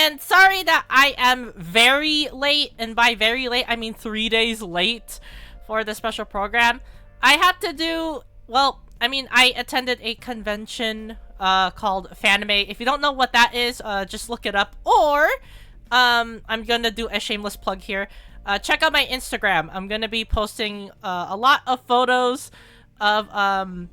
And sorry that I am very late, and by very late, I mean 3 days late for the special program. I had to do, well, I mean, I attended a convention called Fanime. If you don't know what that is, just look it up. Or, I'm gonna do a shameless plug here. Check out my Instagram. I'm gonna be posting a lot of photos of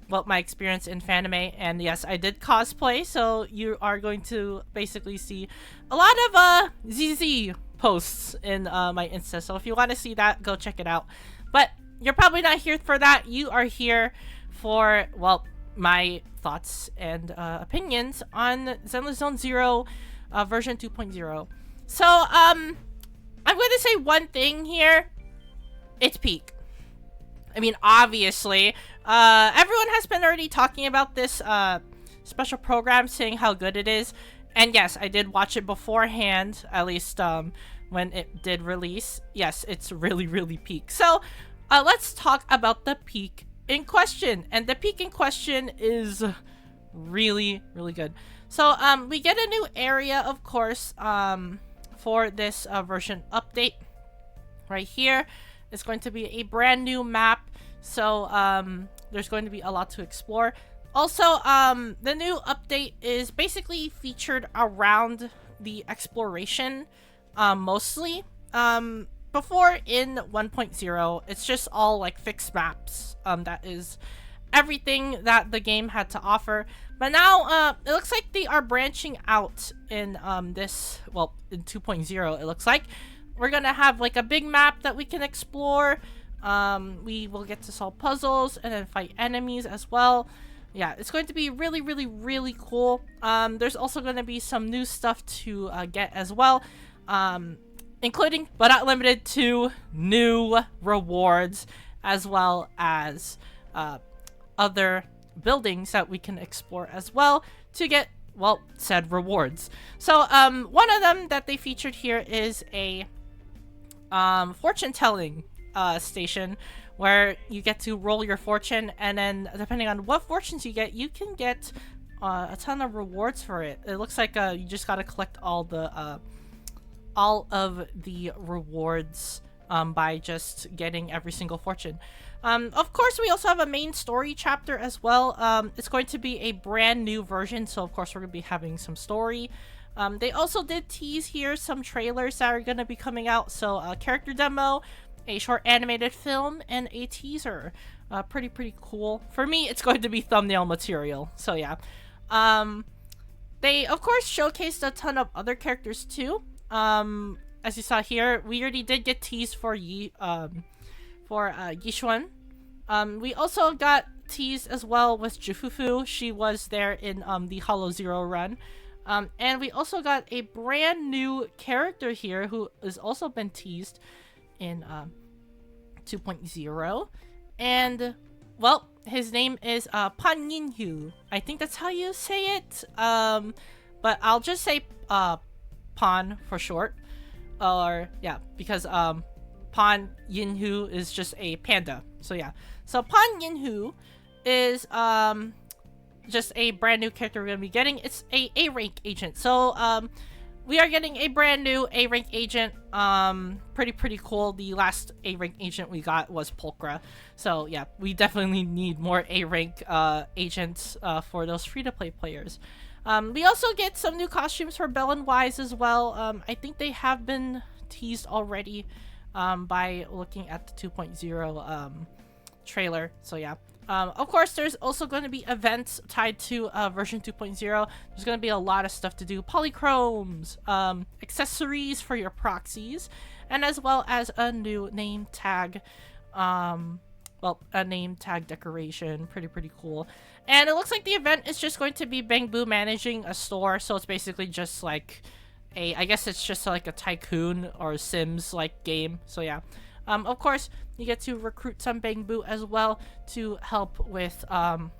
well, my experience in Fanime, and yes, I did cosplay, so you are going to basically see a lot of ZZ posts in my Insta. So if you want to see that, go check it out. But you're probably not here for that. You are here for, well, my thoughts and opinions on Zenless Zone Zero version 2.0. So I'm going to say one thing here. It's peak. I mean, obviously, everyone has been already talking about this special program, saying how good it is. And yes, I did watch it beforehand, at least when it did release. Yes, it's really, really peak. So let's talk about the peak in question. And the peak in question is really, really good. So we get a new area, of course, for this version update right here. It's going to be a brand new map, so there's going to be a lot to explore. Also, the new update is basically featured around the exploration, mostly. Before in 1.0, it's just all like fixed maps. That is everything that the game had to offer. But now, it looks like they are branching out in this, well, in 2.0, it looks like. We're gonna have like a big map that we can explore. We will get to solve puzzles and then fight enemies as well. Yeah, it's going to be really, really, really cool. There's also going to be some new stuff to get as well, including, but not limited to, new rewards as well as other buildings that we can explore as well to get, well, said rewards. So one of them that they featured here is a fortune telling station where you get to roll your fortune, and then depending on what fortunes you get, you can get a ton of rewards for it. It looks like you just gotta collect all of the rewards by just getting every single fortune. Of course, we also have a main story chapter as well. It's going to be a brand new version, so of course we're gonna be having some story. They also did tease here some trailers that are going to be coming out. So a character demo, a short animated film, and a teaser. Pretty cool. For me, it's going to be thumbnail material. So yeah. They, of course, showcased a ton of other characters too. As you saw here, we already did get teased for yixuan. We also got teased as well with Jufufu. She was there in the Hollow Zero run. And we also got a brand new character here who has also been teased in 2.0. And, well, his name is Pan Yinhu. I think that's how you say it. But I'll just say Pan for short. Or, yeah, because Pan Yinhu is just a panda. So, yeah. So, Pan Yinhu is just a brand new character we're gonna be getting. It's a A-rank agent. So we are getting a brand new A-rank agent. Pretty cool. The last A-rank agent we got was Pulchra. So yeah, we definitely need more A-rank agents for those free-to-play players. We also get some new costumes for Bell and Wise as well. I think they have been teased already by looking at the 2.0 trailer. So yeah. Of course, there's also going to be events tied to version 2.0. There's going to be a lot of stuff to do. Polychromes, accessories for your proxies, and as well as a new name tag. Well, a name tag decoration. Pretty cool. And it looks like the event is just going to be Bangbu managing a store. So it's basically just like I guess it's just like a Tycoon or Sims like game. So yeah. Of course, you get to recruit some Bangbu as well to help with all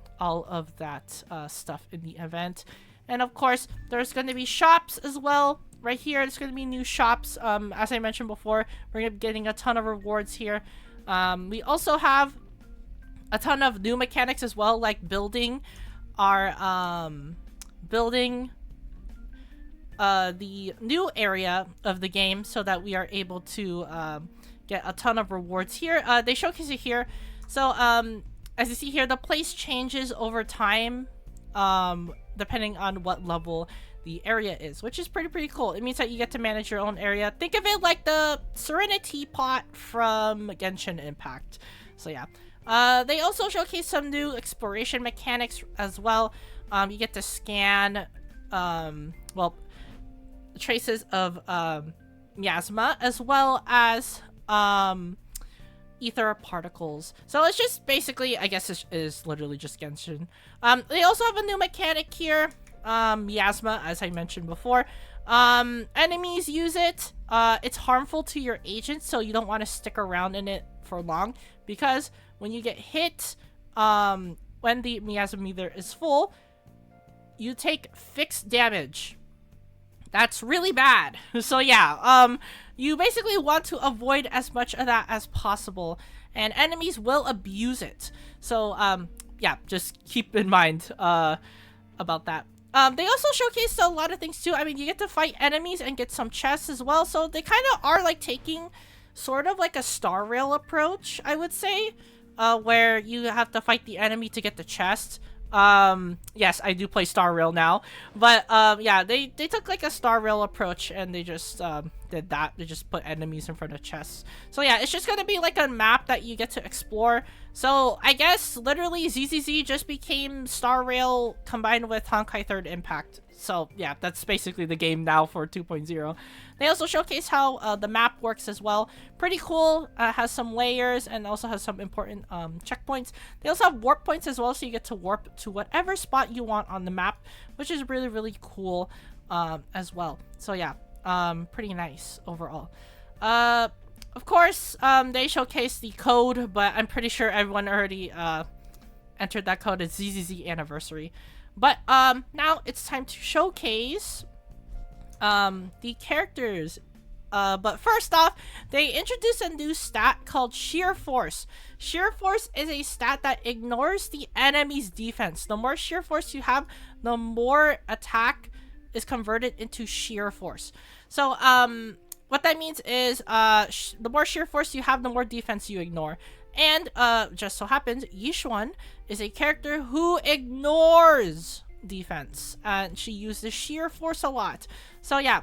of that stuff in the event. And of course, there's going to be shops as well. Right here, there's going to be new shops. As I mentioned before, we're going to be getting a ton of rewards here. We also have a ton of new mechanics as well, like building our the new area of the game so that we are able to get a ton of rewards here. They showcase it here. So as you see here, the place changes over time depending on what level the area is, which is pretty cool. It means that you get to manage your own area. Think of it like the Serenity Pot from Genshin Impact. So yeah. They also showcase some new exploration mechanics as well. You get to scan well, traces of miasma as well as ether particles. So it's just basically, I guess it is literally just Genshin. They also have a new mechanic here, miasma, as I mentioned before. Enemies use it. It's harmful to your agents, so you don't want to stick around in it for long, because when you get hit, when the miasma meter is full, you take fixed damage. That's really bad. So yeah, you basically want to avoid as much of that as possible, and enemies will abuse it. So yeah, just keep in mind about that. They also showcased a lot of things too. I mean, you get to fight enemies and get some chests as well. So they kind of are like taking sort of like a Star Rail approach, I would say, where you have to fight the enemy to get the chest. Yes, I do play Star Rail now, but yeah, they took like a Star Rail approach, and they just did that. They just put enemies in front of chests. So yeah, it's just gonna be like a map that you get to explore. So I guess literally ZZZ just became Star Rail combined with Honkai 3rd Impact. So yeah, that's basically the game now for 2.0. They also showcase how the map works as well. Pretty cool. Has some layers and also has some important checkpoints. They also have warp points as well, so you get to warp to whatever spot you want on the map, which is really cool as well. So yeah, pretty nice overall. Of course, they showcase the code, but I'm pretty sure everyone already entered that code. It's ZZZ Anniversary. But now it's time to showcase the characters. But first off, they introduced a new stat called Sheer Force. Sheer Force is a stat that ignores the enemy's defense. The more Sheer Force you have, the more attack is converted into Sheer Force. So what that means is the more Sheer Force you have, the more defense you ignore. And just so happens, Yixuan is a character who ignores defense, and she uses Sheer Force a lot. So yeah,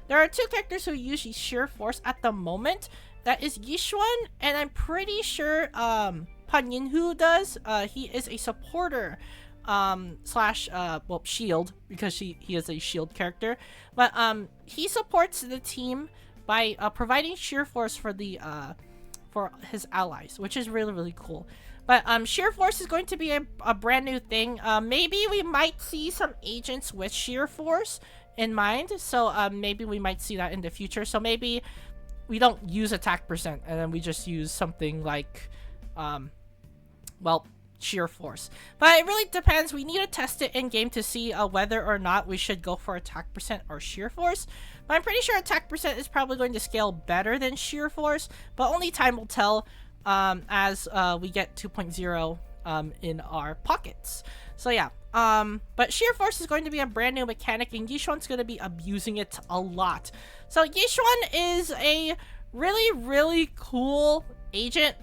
there are two characters who use Sheer Force at the moment. That is Yixuan, and I'm pretty sure Pan Yinhu does. He is a supporter slash well, shield, because he is a shield character. But he supports the team by providing Sheer Force for the for his allies, which is really cool. But Sheer Force is going to be a brand new thing. Maybe we might see some agents with Sheer Force in mind, so maybe we might see that in the future. So maybe we don't use attack percent, and then we just use something like well, Sheer Force. But it really depends. We need to test it in game to see whether or not we should go for attack percent or Sheer Force. But I'm pretty sure attack percent is probably going to scale better than Sheer Force, but only time will tell as we get 2.0 in our pockets. So yeah, but Sheer Force is going to be a brand new mechanic, and Yixuan's going to be abusing it a lot. So Yixuan is a really cool agent.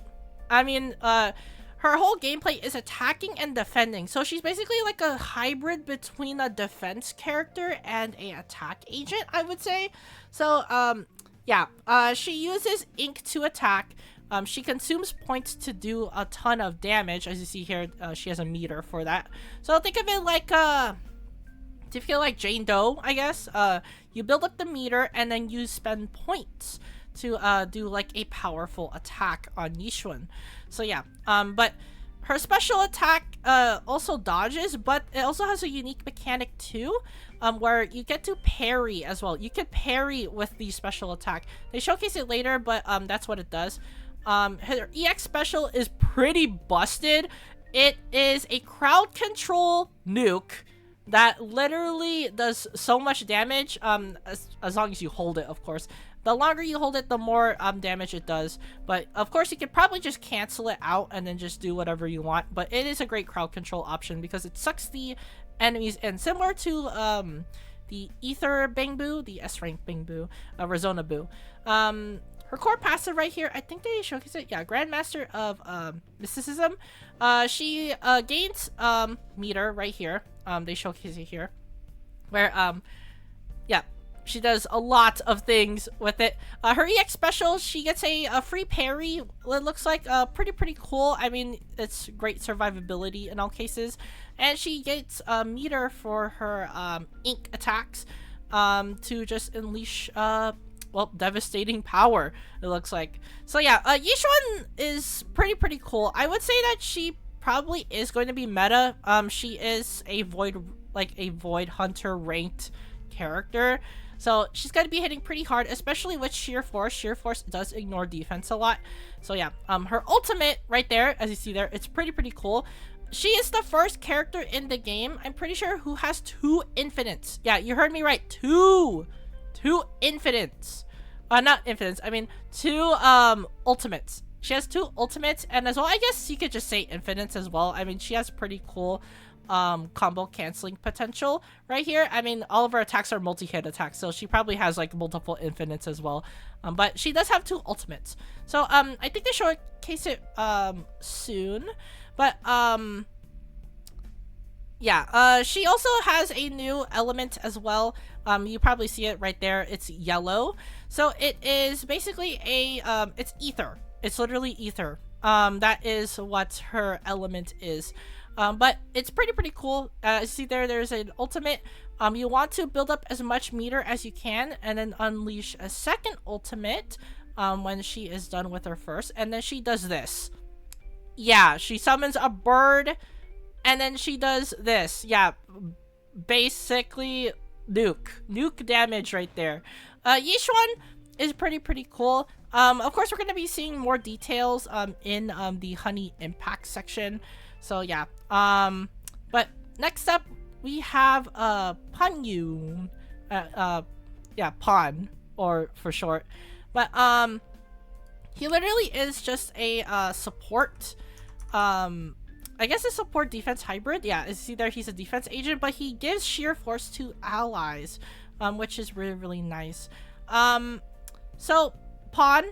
I mean, her whole gameplay is attacking and defending. So she's basically like a hybrid between a defense character and a attack agent, I would say. So, yeah, she uses ink to attack. She consumes points to do a ton of damage. As you see here, she has a meter for that. So think of it like, if you feel like Jane Doe, I guess. You build up the meter and then you spend points to do like a powerful attack on Yixuan. So yeah, but her special attack also dodges, but it also has a unique mechanic too, where you get to parry as well. You can parry with the special attack. They showcase it later, but that's what it does. Her EX special is pretty busted. It is a crowd control nuke that literally does so much damage, as long as you hold it, of course. The longer you hold it, the more damage it does. But of course, you could probably just cancel it out and then just do whatever you want. But it is a great crowd control option because it sucks the enemies in, similar to the Ether Bangbu, the S rank Bangbu, Razona Boo. Her core passive right here, I think they showcase it. Yeah, Grandmaster of Mysticism. She gains meter right here. They showcase it here, where yeah, she does a lot of things with it. Her EX special, she gets a free parry. It looks like pretty cool. I mean, it's great survivability in all cases, and she gets meter for her ink attacks to just unleash well, devastating power, it looks like. So yeah, Yixuan is pretty cool. I would say that she probably is going to be meta. She is a void hunter ranked character, so she's going to be hitting pretty hard, especially with sheer force. Sheer force does ignore defense a lot. So yeah, her ultimate right there, as you see there, it's pretty cool. She is the first character in the game, I'm pretty sure, who has 2 infinites. Yeah, you heard me right, 2 infinites. Not infinites, I mean 2 ultimates. She has 2 ultimates, and as well, I guess you could just say infinites as well. I mean, she has pretty cool combo canceling potential right here. I mean, all of her attacks are multi-hit attacks, so she probably has like multiple infinites as well. But she does have 2 ultimates. So I think they showcase it soon. But yeah, she also has a new element as well. You probably see it right there. It's yellow. So it is basically a it's ether. It's literally ether. That is what her element is. But it's pretty cool. See there's an ultimate. You want to build up as much meter as you can, and then unleash a second ultimate when she is done with her first, and then she does this. Yeah, she summons a bird, and then she does this. Yeah, basically nuke damage right there. Yixuan is pretty cool. Of course, we're gonna be seeing more details in the honey impact section. So yeah. But next up we have Panyun. Yeah, Pan, or for short. But he literally is just a support. I guess a support defense hybrid. Yeah, you see there, he's a defense agent, but he gives sheer force to allies, which is really nice. So Pawn,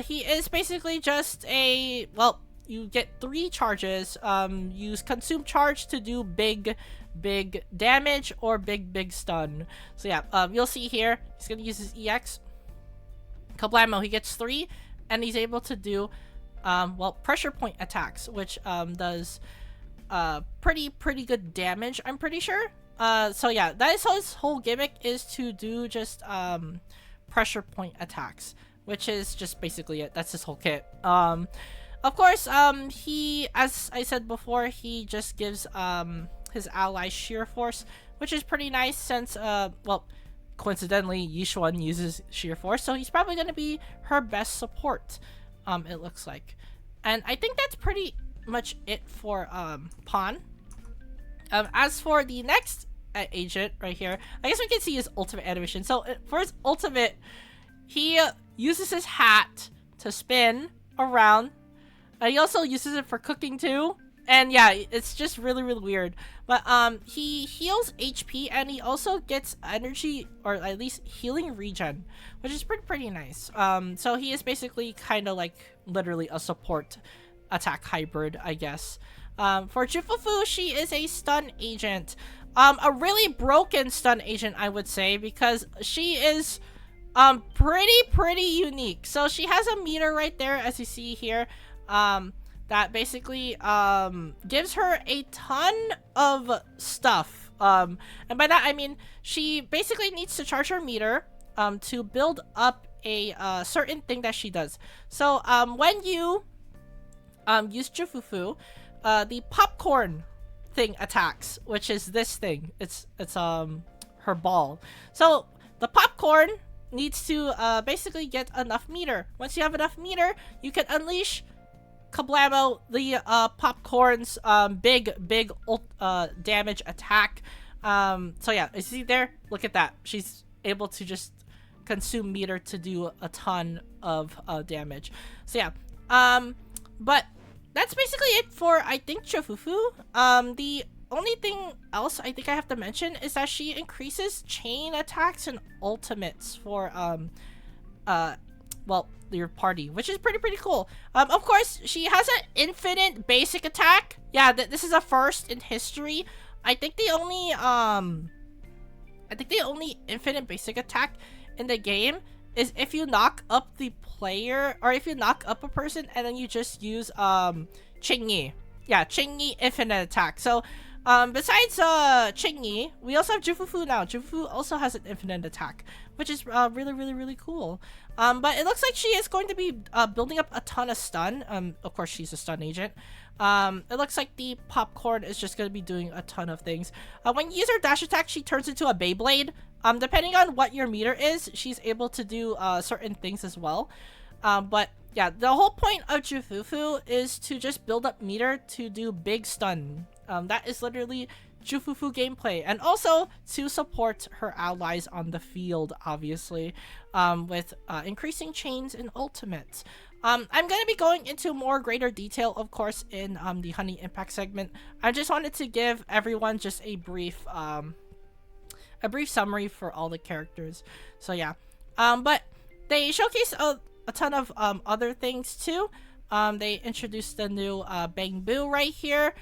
he is basically just a, well, you get 3 charges. Use consume charge to do big damage or big stun. So yeah, you'll see here he's gonna use his EX. Kablamo, he gets 3, and he's able to do well, pressure point attacks, which does pretty good damage, I'm pretty sure. So yeah, that is his whole gimmick, is to do just pressure point attacks, which is just basically it. That's his whole kit. Of course, he, as I said before, he just gives his ally sheer force, which is pretty nice since well, coincidentally Yixuan uses sheer force, so he's probably going to be her best support. It looks like. And I think that's pretty much it for Pawn. As for the next agent right here, I guess we can see his ultimate animation. So for his ultimate, he uses his hat to spin around. He also uses it for cooking too. And yeah, it's just really weird. But he heals HP, and he also gets energy, or at least healing regen, which is pretty nice. So he is basically kind of like literally a support attack hybrid, I guess. For Jufufu, she is a stun agent. A really broken stun agent, I would say, because she is pretty unique. So she has a meter right there, as you see here. That basically gives her a ton of stuff. And by that I mean she basically needs to charge her meter to build up a certain thing that she does. So when you use Jufufu, the popcorn thing attacks, which is this thing. It's her ball. So the popcorn needs to basically get enough meter. Once you have enough meter, you can unleash Kablamo, the popcorn's big damage attack. So yeah, you see there, look at that, she's able to just consume meter to do a ton of damage. So yeah, but that's basically it for, I think, Chofufu. The only thing else I think I have to mention is that she increases chain attacks and ultimates for well, your party, which is pretty cool. Of course, she has an infinite basic attack. Yeah, this is a first in history. I think the only infinite basic attack in the game is if you knock up the player, or if you knock up a person and then you just use Chingyi. Yeah, Chingyi infinite attack. So besides Chingyi, we also have Jufufu now. Jufufu also has an infinite attack, which is really cool. But it looks like she is going to be building up a ton of stun. Of course, she's a stun agent. It looks like the popcorn is just going to be doing a ton of things. When you use her dash attack, she turns into a Beyblade. Depending on what your meter is, she's able to do certain things as well. But yeah, the whole point of Jufufu is to just build up meter to do big stun. That is literally Jufufu gameplay, and also to support her allies on the field, obviously, with increasing chains and ultimates. I'm going to be going into more greater detail, of course, in the Honey Impact segment. I just wanted to give everyone just a brief summary for all the characters. So yeah, but they showcase a ton of other things too. They introduced the new Bang Boo right here,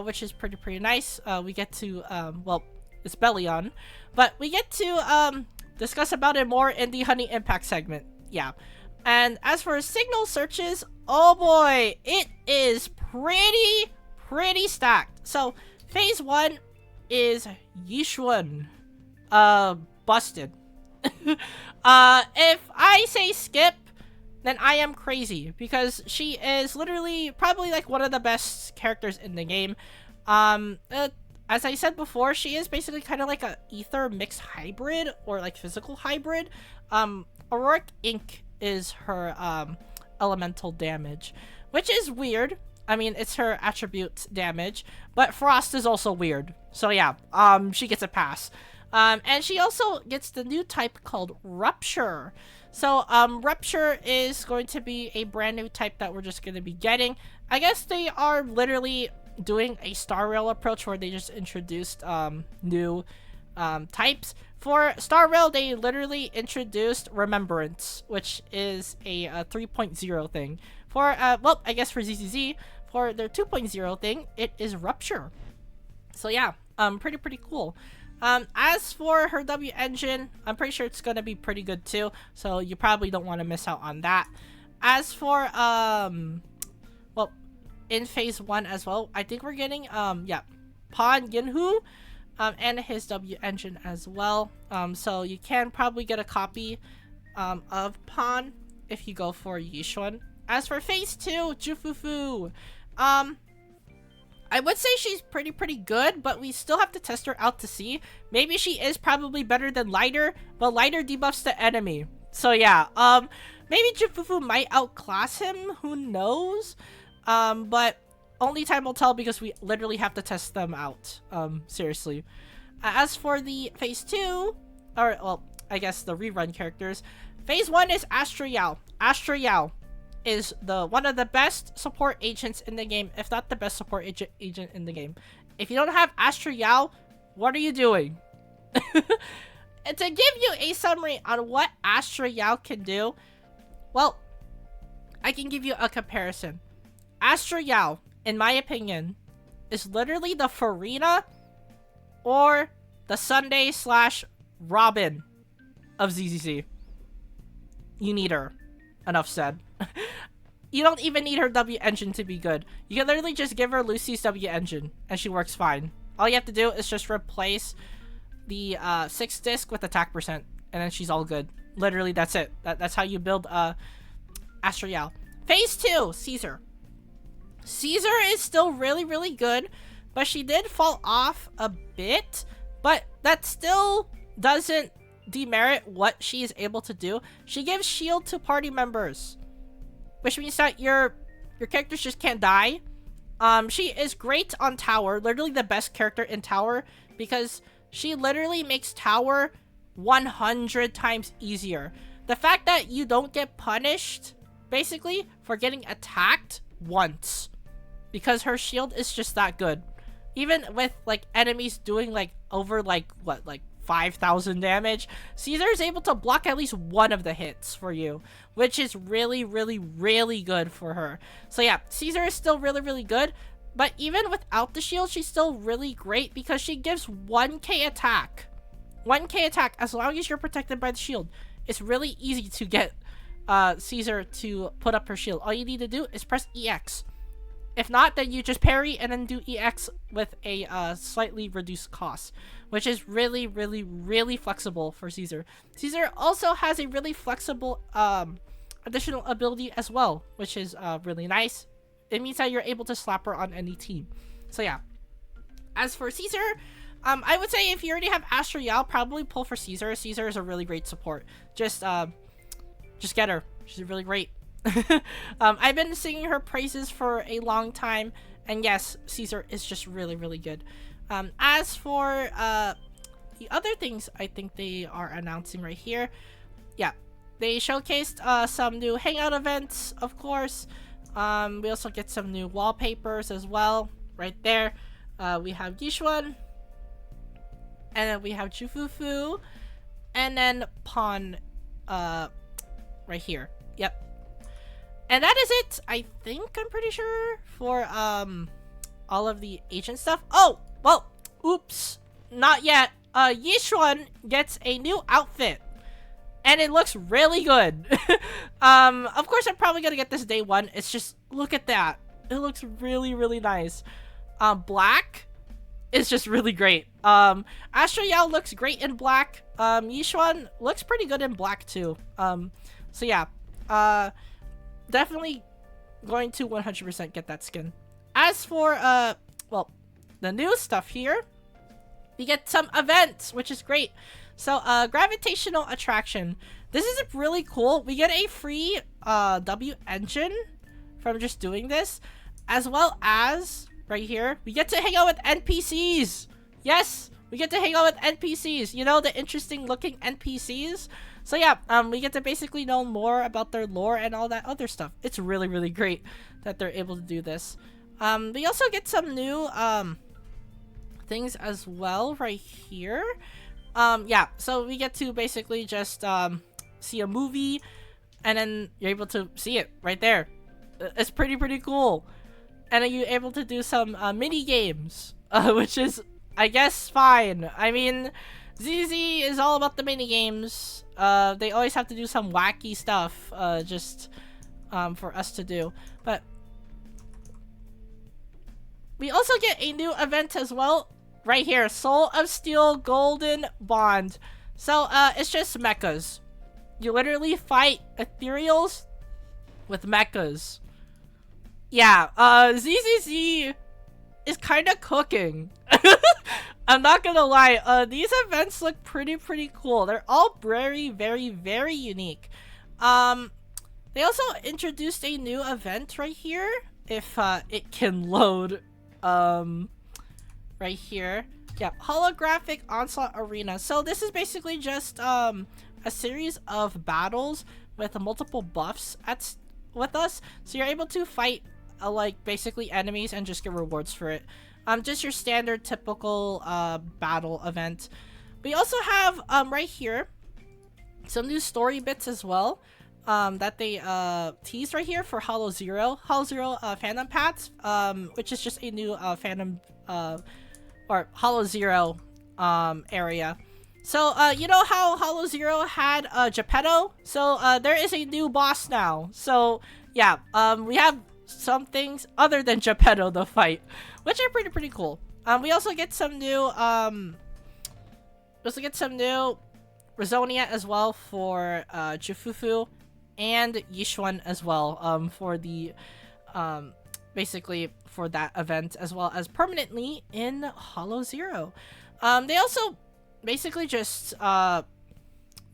which is pretty nice. We get to well, it's Bellion, but we get to discuss about it more in the Honey Impact segment. Yeah. And as for signal searches, oh boy, it is pretty stacked. So phase 1 is Yixuan busted. If I say skip, then I am crazy, because she is literally probably like one of the best characters in the game. As I said before, she is basically kind of like a ether mixed hybrid, or like physical hybrid. Auroric Ink is her elemental damage, which is weird. I mean, it's her attribute damage, but Frost is also weird. So yeah, she gets a pass. And she also gets the new type called Rupture. So Rupture is going to be a brand new type that we're just going to be getting. I guess they are literally doing a Star Rail approach where they just introduced new types. For Star Rail, they literally introduced Remembrance, which is a 3.0 thing. For well, I guess for ZZZ, for their 2.0 thing, it is Rupture. So yeah, pretty cool. As for her W engine, I'm pretty sure it's gonna be pretty good too, so you probably don't want to miss out on that. As for well, in phase 1 as well, I think we're getting yeah, Pan Yinhu and his W engine as well. So you can probably get a copy of Pan if you go for Yixuan. As for phase 2, Jufufu, I would say she's pretty good, but we still have to test her out to see. Maybe she is probably better than Lighter, but Lighter debuffs the enemy. So yeah, maybe Jufufu might outclass him, who knows? But only time will tell, because we literally have to test them out. Seriously. As for the phase 2, or well, I guess the rerun characters, phase 1 is Astra Yao. Astra Yao is one of the best support agents in the game, if not the best support agent in the game. If you don't have Astra Yao, what are you doing? And to give you a summary on what Astra Yao can do, well, I can give you a comparison. Astra Yao, in my opinion, is literally the Farina or the Sunday / Robin of ZZZ. You need her. Enough said. You don't even need her W engine to be good. You can literally just give her Lucy's W engine and she works fine. All you have to do is just replace the 6th disc with attack percent, and then she's all good. Literally, that's it. That's how you build Astra Yao. Phase 2, Caesar. Caesar is still really good, but she did fall off a bit, but that still doesn't demerit what she is able to do. She gives shield to party members, which means that your characters just can't die. She is great on tower, literally the best character in tower, because she literally makes tower 100 times easier. The fact that you don't get punished, basically, for getting attacked once, because her shield is just that good. even with like enemies doing like over like what, like 5,000 damage, Caesar is able to block at least one of the hits for you, which is really, really, really good for her. So yeah, Caesar is still really, really good, but even without the shield, she's still really great because she gives 1k attack. 1k attack as long as you're protected by the shield. It's really easy to get Caesar to put up her shield. All you need to do is press EX. If not, then you just parry and then do EX with a slightly reduced cost, which is really, really, really flexible for Caesar. Caesar also has a really flexible additional ability as well, which is really nice. It means that you're able to slap her on any team. So yeah. As for Caesar, I would say if you already have Astra, probably pull for Caesar. Caesar is a really great support. Just get her. She's really great. I've been singing her praises for a long time, and yes, Caesar is just really, really good. As for the other things I think they are announcing right here, yeah, they showcased some new hangout events, of course. We also get some new wallpapers as well, right there. We have Yixuan, and then we have Chufufu, and then Pawn, right here. Yep. And that is it, I think, I'm pretty sure, for all of the agent stuff. Oh, well, oops, not yet. Yixuan gets a new outfit, and it looks really good. Of course, I'm probably gonna get this day one. It's just, look at that. It looks really, really nice. Black is just really great. Astra Yao looks great in black. Yixuan looks pretty good in black too. So yeah, definitely going to 100% get that skin. As for, well, the new stuff here, we get some events, which is great. So, gravitational attraction. This is really cool. We get a free, W engine from just doing this, as well as, right here, we get to hang out with NPCs. Yes, we get to hang out with NPCs. You know, the interesting looking NPCs. So yeah, we get to basically know more about their lore and all that other stuff. It's really, really great that they're able to do this. We also get some new things as well right here. Yeah, so we get to basically just see a movie, and then you're able to see it right there. It's pretty cool. And then you're able to do some mini games, which is, I guess, fine. I mean, ZZZ is all about the mini games. They always have to do some wacky stuff, just for us to do. But we also get a new event as well, right here, Soul of Steel Golden Bond. So it's just mechas. You literally fight ethereals with mechas. Yeah, ZZZ is kind of cooking. I'm not gonna lie, these events look pretty cool. They're all very unique. They also introduced a new event right here, if it can load, right here. Yeah, holographic onslaught arena. So this is basically just a series of battles with multiple buffs with us. So you're able to fight like basically enemies and just get rewards for it. Just your standard typical battle event. We also have right here some new story bits as well that they teased right here for Hollow Zero. Hollow Zero fandom paths, which is just a new fandom or Hollow Zero area. So you know how Hollow Zero had Geppetto? So there is a new boss now. So yeah, we have some things other than Geppetto to fight, which are pretty cool. We also get some new Rizonia as well for Chufufu, and Yixuan as well for the basically for that event, as well as permanently in Hollow Zero. They also basically just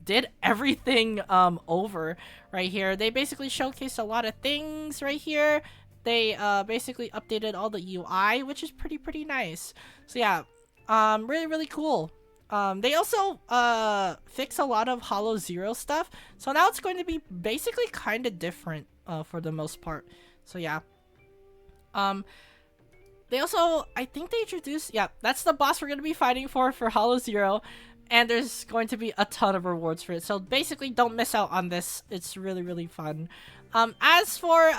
did everything over right here. They basically showcased a lot of things right here. They basically updated all the UI, which is pretty nice. So yeah, really cool. They also fix a lot of Hollow Zero stuff, so now it's going to be basically kind of different for the most part. So yeah, they also, I think they introduced, yeah, that's the boss we're going to be fighting for Hollow Zero. And there's going to be a ton of rewards for it. So basically, don't miss out on this. It's really, really fun. As for,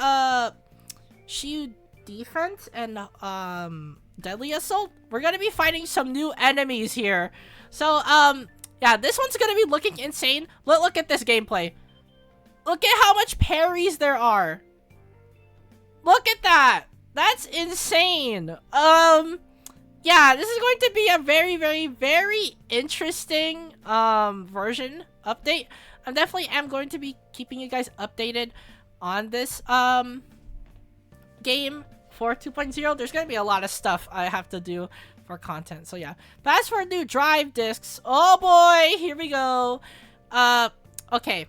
Shield Defense and, Deadly Assault, we're going to be fighting some new enemies here. So, yeah, this one's going to be looking insane. Look at this gameplay. Look at how much parries there are. Look at that. That's insane. Yeah, this is going to be a very, very, very interesting, version update. I definitely am going to be keeping you guys updated on this, game for 2.0. There's going to be a lot of stuff I have to do for content. So, yeah. But as for new drive discs, oh boy, here we go. Okay.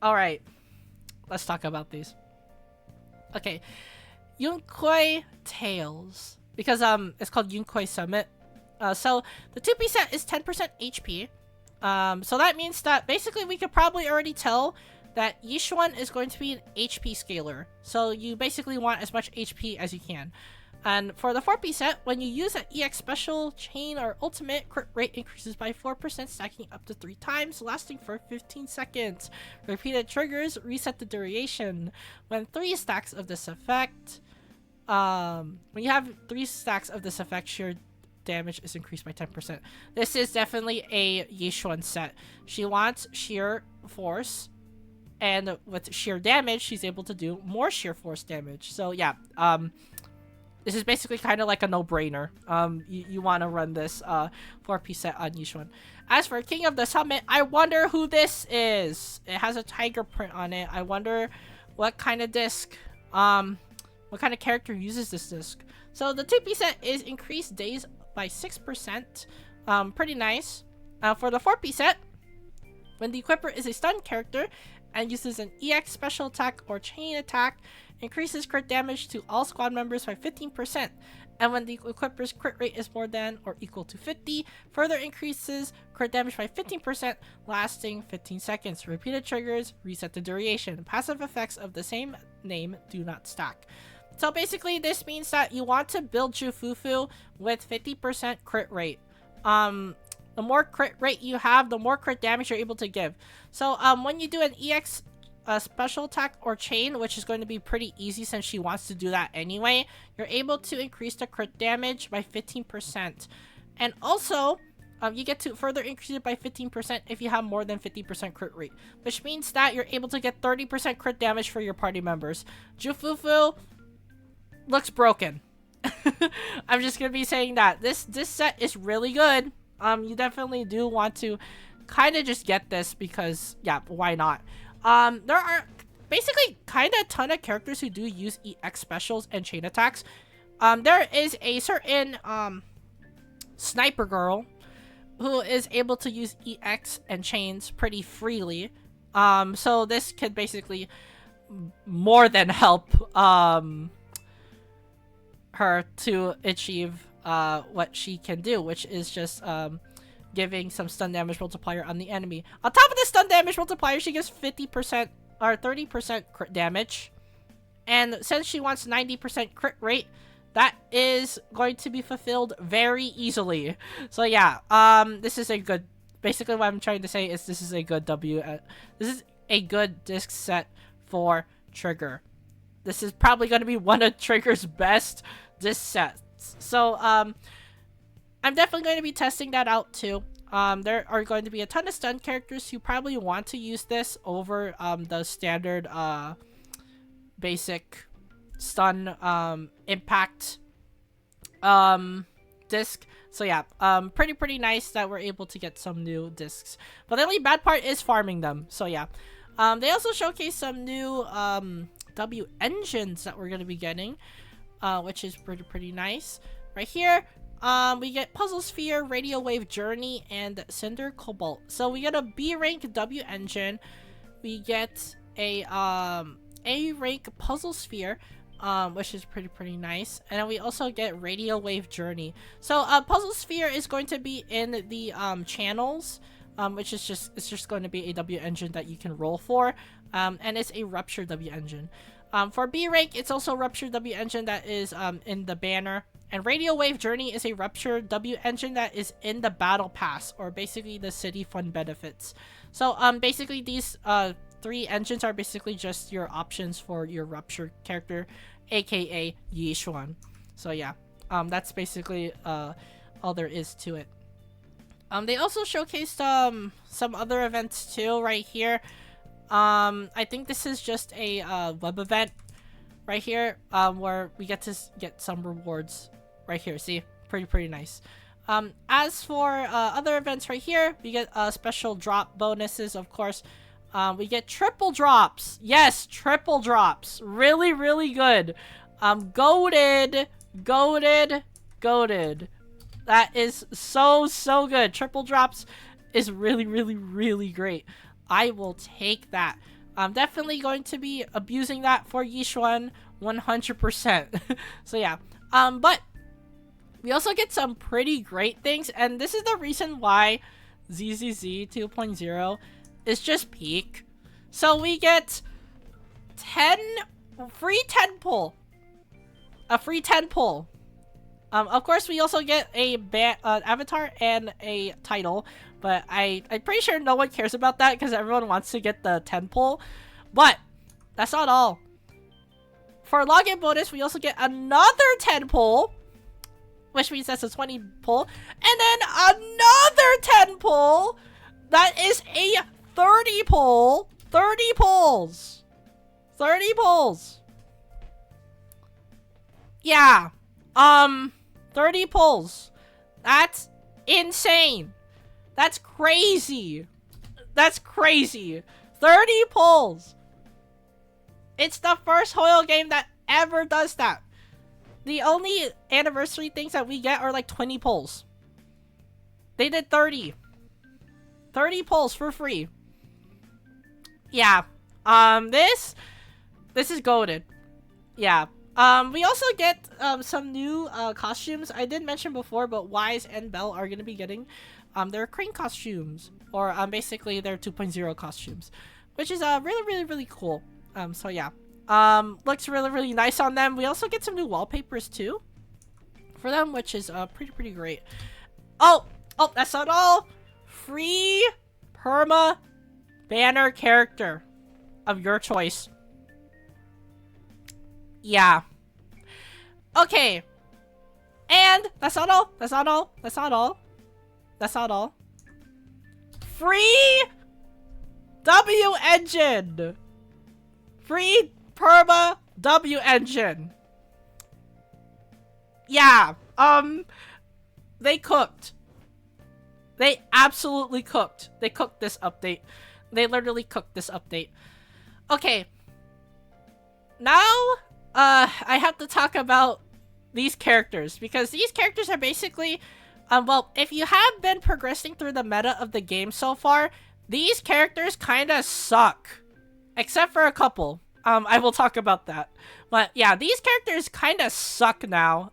Alright. Let's talk about these. Okay. Yunkoi Tales. Because, it's called Yunkoi Summit. So, the 2-piece set is 10% HP. So that means that basically we could probably already tell that yixuan is going to be an HP scaler. So, you basically want as much HP as you can. And for the 4-piece set, when you use an EX special, chain, or ultimate, crit rate increases by 4%, stacking up to 3 times, lasting for 15 seconds. Repeated triggers reset the duration. When 3 stacks of this effect, when you have 3 stacks of this effect, sheer damage is increased by 10%. This is definitely a yixuan set. She wants sheer force, and with sheer damage, she's able to do more sheer force damage. So yeah, this is basically kind of like a no-brainer. You want to run this 4-piece set on yixuan. As for King of the Summit, I wonder who this is. It has a tiger print on it. I wonder what kind of disc, what kind of character uses this disc. So the 2-piece set is increased days by 6%. Pretty nice. For the 4-piece set, when the equipper is a stun character and uses an EX special attack or chain attack, increases crit damage to all squad members by 15%. And when the equipper's crit rate is more than or equal to 50, further increases crit damage by 15%, lasting 15 seconds. Repeated triggers reset the duration. Passive effects of the same name do not stack. So basically, this means that you want to build Jufufu with 50% crit rate. The more crit rate you have, the more crit damage you're able to give. So when you do an EX special attack or chain, which is going to be pretty easy since she wants to do that anyway, you're able to increase the crit damage by 15%. And also, you get to further increase it by 15% if you have more than 50% crit rate, which means that you're able to get 30% crit damage for your party members. Jufufu looks broken. I'm just gonna be saying that this set is really good. You definitely do want to kind of just get this because, yeah, why not? There are basically kind of a ton of characters who do use EX specials and chain attacks. There is a certain sniper girl who is able to use EX and chains pretty freely. So this could basically more than help her to achieve what she can do, which is just giving some stun damage multiplier on the enemy. On top of the stun damage multiplier, she gives 50% or 30% crit damage. And since she wants 90% crit rate, that is going to be fulfilled very easily. So yeah, this is a good, basically what I'm trying to say is this is a good this is a good disc set for Trigger. This is probably going to be one of Trigger's best disc sets. So, I'm definitely going to be testing that out too. There are going to be a ton of stun characters who probably want to use this over the standard basic stun impact disc. So yeah, pretty nice that we're able to get some new discs. But the only bad part is farming them. So yeah. They also showcase some new W engines that we're going to be getting, which is pretty nice. Right here, we get Puzzle Sphere, Radio Wave Journey, and Cinder Cobalt. So we get a B rank W engine. We get a rank Puzzle Sphere, which is pretty nice. And then we also get Radio Wave Journey. So Puzzle Sphere is going to be in the channels, which is just going to be a W engine that you can roll for. And it's a Rupture W engine. For B rank, it's also Rupture W engine that is in the banner. And Radio Wave Journey is a Rupture W engine that is in the Battle Pass, or basically the City Fund benefits. So basically these 3 engines are basically just your options for your Rupture character, aka Yixuan. So yeah, that's basically all there is to it. They also showcased some other events too right here. I think this is just a web event right here, where we get to get some rewards right here. See, pretty nice. As for other events right here, we get special drop bonuses, of course. We get triple drops. Yes, triple drops. Really good. Goated. That is so good. Triple drops is really great. I will take that. I'm definitely going to be abusing that for Yixuan 100%. So yeah. But we also get some pretty great things, and this is the reason why ZZZ 2.0 is just peak. So we get 10 free 10 pull. A free 10 pull. Of course, we also get a avatar and a title, but I'm pretty sure no one cares about that because everyone wants to get the 10 pull. But that's not all. For login bonus, we also get another 10 pull, which means that's a 20 pull, and then another 10 pull. That is a 30 pull. 30 pulls. 30 pulls. Yeah. 30 pulls. That's insane. That's crazy. That's crazy. 30 pulls. It's the first Hoyo game that ever does that. The only anniversary things that we get are like 20 pulls. They did 30. 30 pulls for free. Yeah. This is goated. Yeah. We also get some new costumes. I did mention before, but Wise and Belle are gonna be getting their Crane costumes, or basically their 2.0 costumes, which is really cool. So yeah, looks really nice on them. We also get some new wallpapers too for them, which is pretty great. Oh, that's not all. Free perma banner character of your choice. Yeah. Okay. And that's not all. That's not all. That's not all. That's not all. Free W engine. Free perma W engine. Yeah. They cooked. They absolutely cooked. They cooked this update. They literally cooked this update. Okay. Now, I have to talk about these characters, because these characters are basically, well, if you have been progressing through the meta of the game so far, these characters kinda suck. Except for a couple. I will talk about that. But yeah, these characters kinda suck now.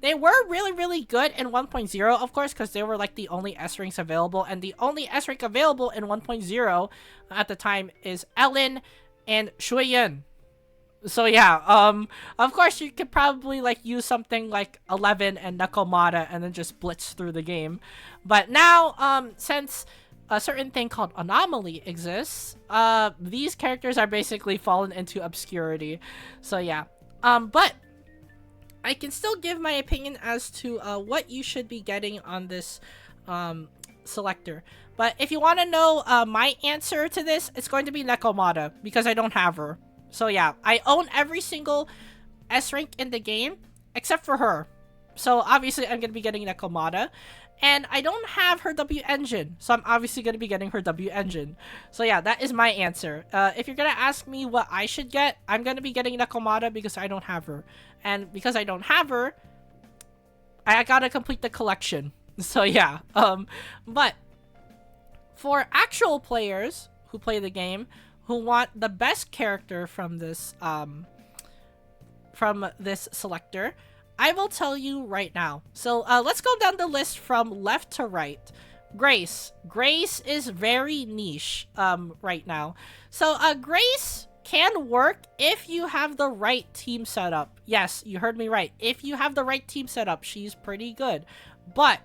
They were really good in 1.0, of course, because they were like the only S ranks available, and the only S rank available in 1.0 at the time is Ellen and Shuiyan. So yeah, of course you could probably like use something like 11 and Nekomata and then just blitz through the game. But now, since a certain thing called Anomaly exists, these characters are basically fallen into obscurity. So yeah, but I can still give my opinion as to what you should be getting on this selector. But if you want to know my answer to this, it's going to be Nekomata, because I don't have her. So yeah, I own every single S rank in the game except for her. So obviously I'm going to be getting Nekomata. And I don't have her W engine, so I'm obviously going to be getting her W engine. So yeah, that is my answer. If you're going to ask me what I should get, I'm going to be getting Nekomata because I don't have her. And because I don't have her, I got to complete the collection. So yeah, but for actual players who play the game, who want the best character from this selector, I will tell you right now. So let's go down the list from left to right. Grace. Grace is very niche right now. So Grace can work if you have the right team setup. Yes, you heard me right. If you have the right team setup, she's pretty good. But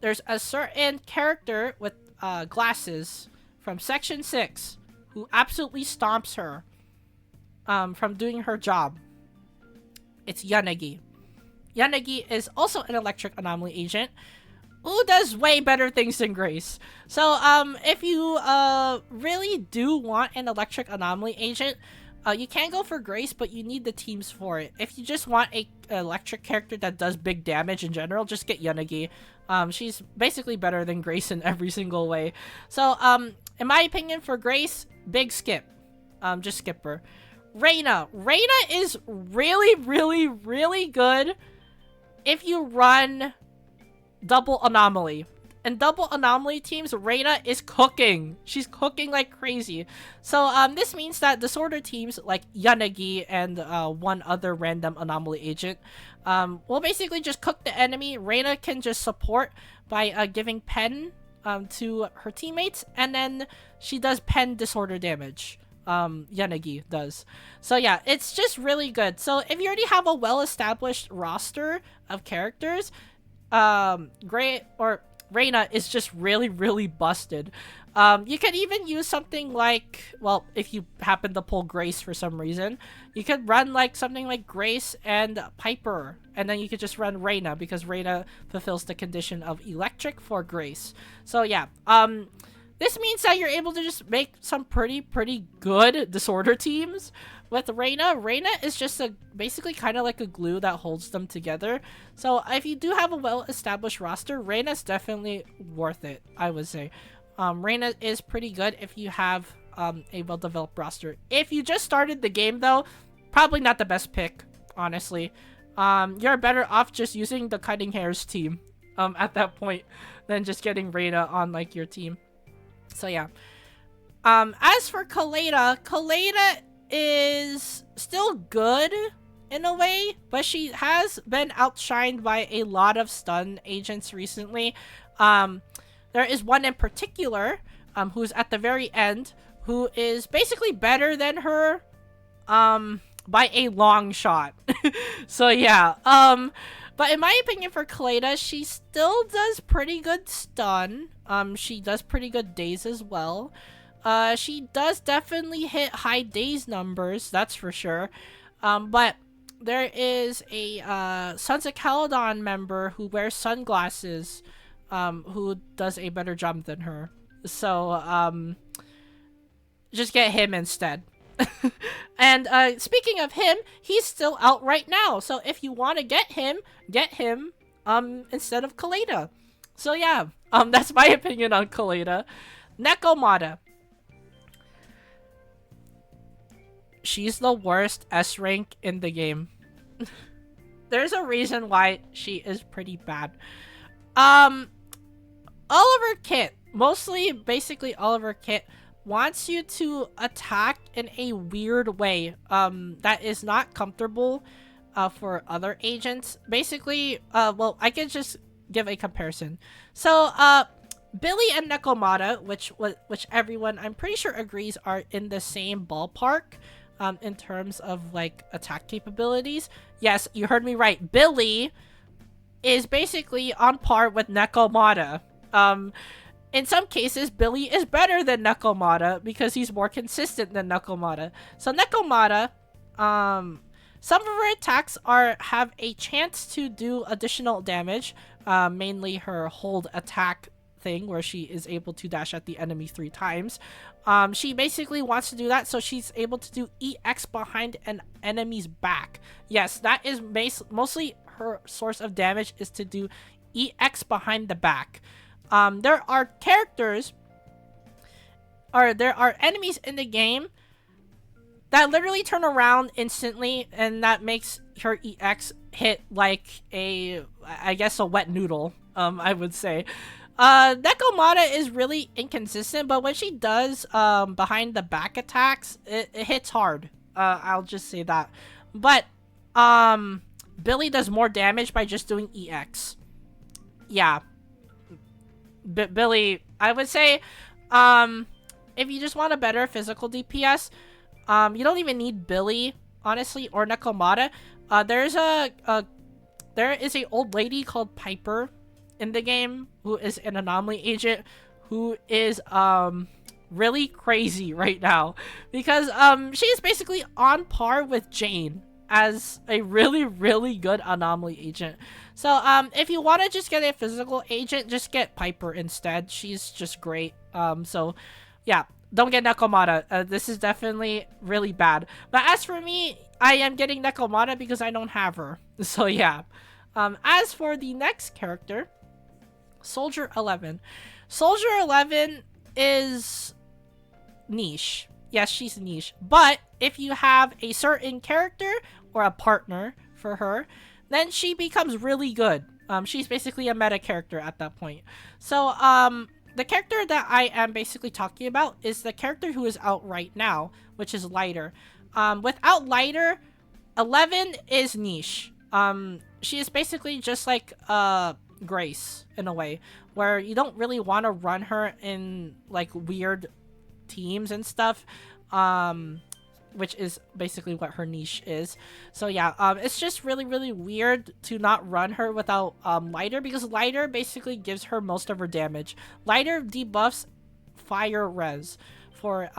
there's a certain character with glasses from Section 6 who absolutely stomps her from doing her job. It's Yanagi. Yanagi is also an electric anomaly agent who does way better things than Grace. So, if you really do want an electric anomaly agent, you can go for Grace, but you need the teams for it. If you just want a electric character that does big damage in general, just get Yanagi. She's basically better than Grace in every single way. So, in my opinion, for Grace, big skip. Just skip her. Reina. Reina is really, really, really good if you run double anomaly. In double anomaly teams, Reina is cooking. She's cooking like crazy. So this means that disorder teams like Yanagi and one other random anomaly agent will basically just cook the enemy. Reina can just support by giving pen to her teammates, and then she does pen disorder damage. Yanagi does. So yeah, it's just really good. So if you already have a well-established roster of characters, Reina is just really, really busted. You could even use something like, well, if you happen to pull Grace for some reason, you could run like something like Grace and Piper, and then you could just run Reina because Reina fulfills the condition of electric for Grace. So yeah, this means that you're able to just make some pretty good disorder teams with Reina. Reina is just basically kind of like a glue that holds them together. So if you do have a well-established roster, Reina's definitely worth it, I would say. Reina is pretty good if you have a well-developed roster. If you just started the game, though, probably not the best pick, honestly. You're better off just using the Cutting Hairs team at that point than just getting Reina on like your team. So yeah. As for Kaleda is still good in a way, but she has been outshined by a lot of stun agents recently. There is one in particular who's at the very end who is basically better than her by a long shot. So yeah. But in my opinion, for Kaleda, she still does pretty good stun. She does pretty good daze as well. She does definitely hit high daze numbers, that's for sure. But there is a Sons of Caledon member who wears sunglasses, who does a better job than her. So, just get him instead. And speaking of him, he's still out right now. So if you want to get him instead of Kaleda. So yeah, that's my opinion on Kaleda. Nekomata. She's the worst S rank in the game. There's a reason why she is pretty bad. Oliver Kit, basically Oliver Kit, wants you to attack in a weird way that is not comfortable for other agents. Basically, well, I can just give a comparison. So, Billy and Nekomata, which everyone I'm pretty sure agrees are in the same ballpark in terms of like attack capabilities. Yes, you heard me right. Billy is basically on par with Nekomata. In some cases, Billy is better than Nekomata because he's more consistent than Nekomata. So Nekomata, some of her attacks have a chance to do additional damage, mainly her hold attack thing where she is able to dash at the enemy 3 times. She basically wants to do that so she's able to do EX behind an enemy's back. Yes, that is mostly her source of damage, is to do EX behind the back. There are enemies in the game that literally turn around instantly, and that makes her EX hit like I guess a wet noodle, I would say. Nekomata is really inconsistent, but when she does behind the back attacks, it hits hard. I'll just say that. But Billy does more damage by just doing EX. Yeah. Billy, I would say, if you just want a better physical DPS, you don't even need Billy, honestly, or Nekomata. There is a old lady called Piper in the game who is an anomaly agent who is really crazy right now because she is basically on par with Jane as a really good anomaly agent. So if you want to just get a physical agent, just get Piper instead. She's just great. So yeah, don't get Nekomata. This is definitely really bad. But as for me, I am getting Nekomata because I don't have her. So yeah. As for the next character, Soldier 11. Soldier 11 is niche. Yes, she's niche. But if you have a certain character or a partner for her, then she becomes really good. She's basically a meta character at that point. So, the character that I am basically talking about is the character who is out right now, which is Lighter. Without Lighter, 11 is niche. She is basically just like, Grace, in a way, where you don't really want to run her in, like, weird teams and stuff, which is basically what her niche is. So yeah, it's just really weird to not run her without Lighter, because Lighter basically gives her most of her damage. Lighter debuffs fire res for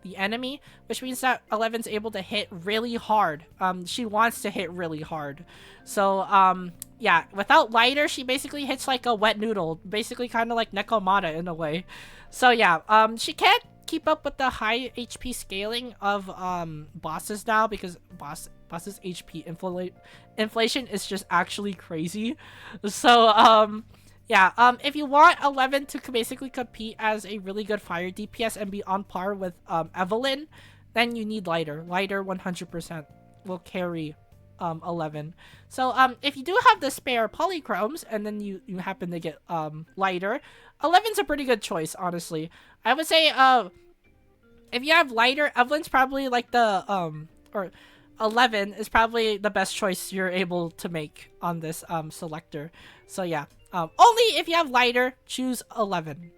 the enemy, which means that 11's able to hit really hard. She wants to hit really hard. So yeah, without Lighter, she basically hits like a wet noodle, basically kind of like Nekomata in a way. So yeah, she can't keep up with the high HP scaling of bosses now, because bosses HP inflation is just actually crazy. So yeah, if you want 11 to basically compete as a really good fire DPS and be on par with Evelyn, then you need Lighter. Lighter 100% will carry 11. So if you do have the spare polychromes and then you happen to get Lighter, 11's a pretty good choice, honestly. I would say if you have Lighter, Evelyn's probably like the or 11 is probably the best choice you're able to make on this selector. So yeah, only if you have Lighter, choose 11.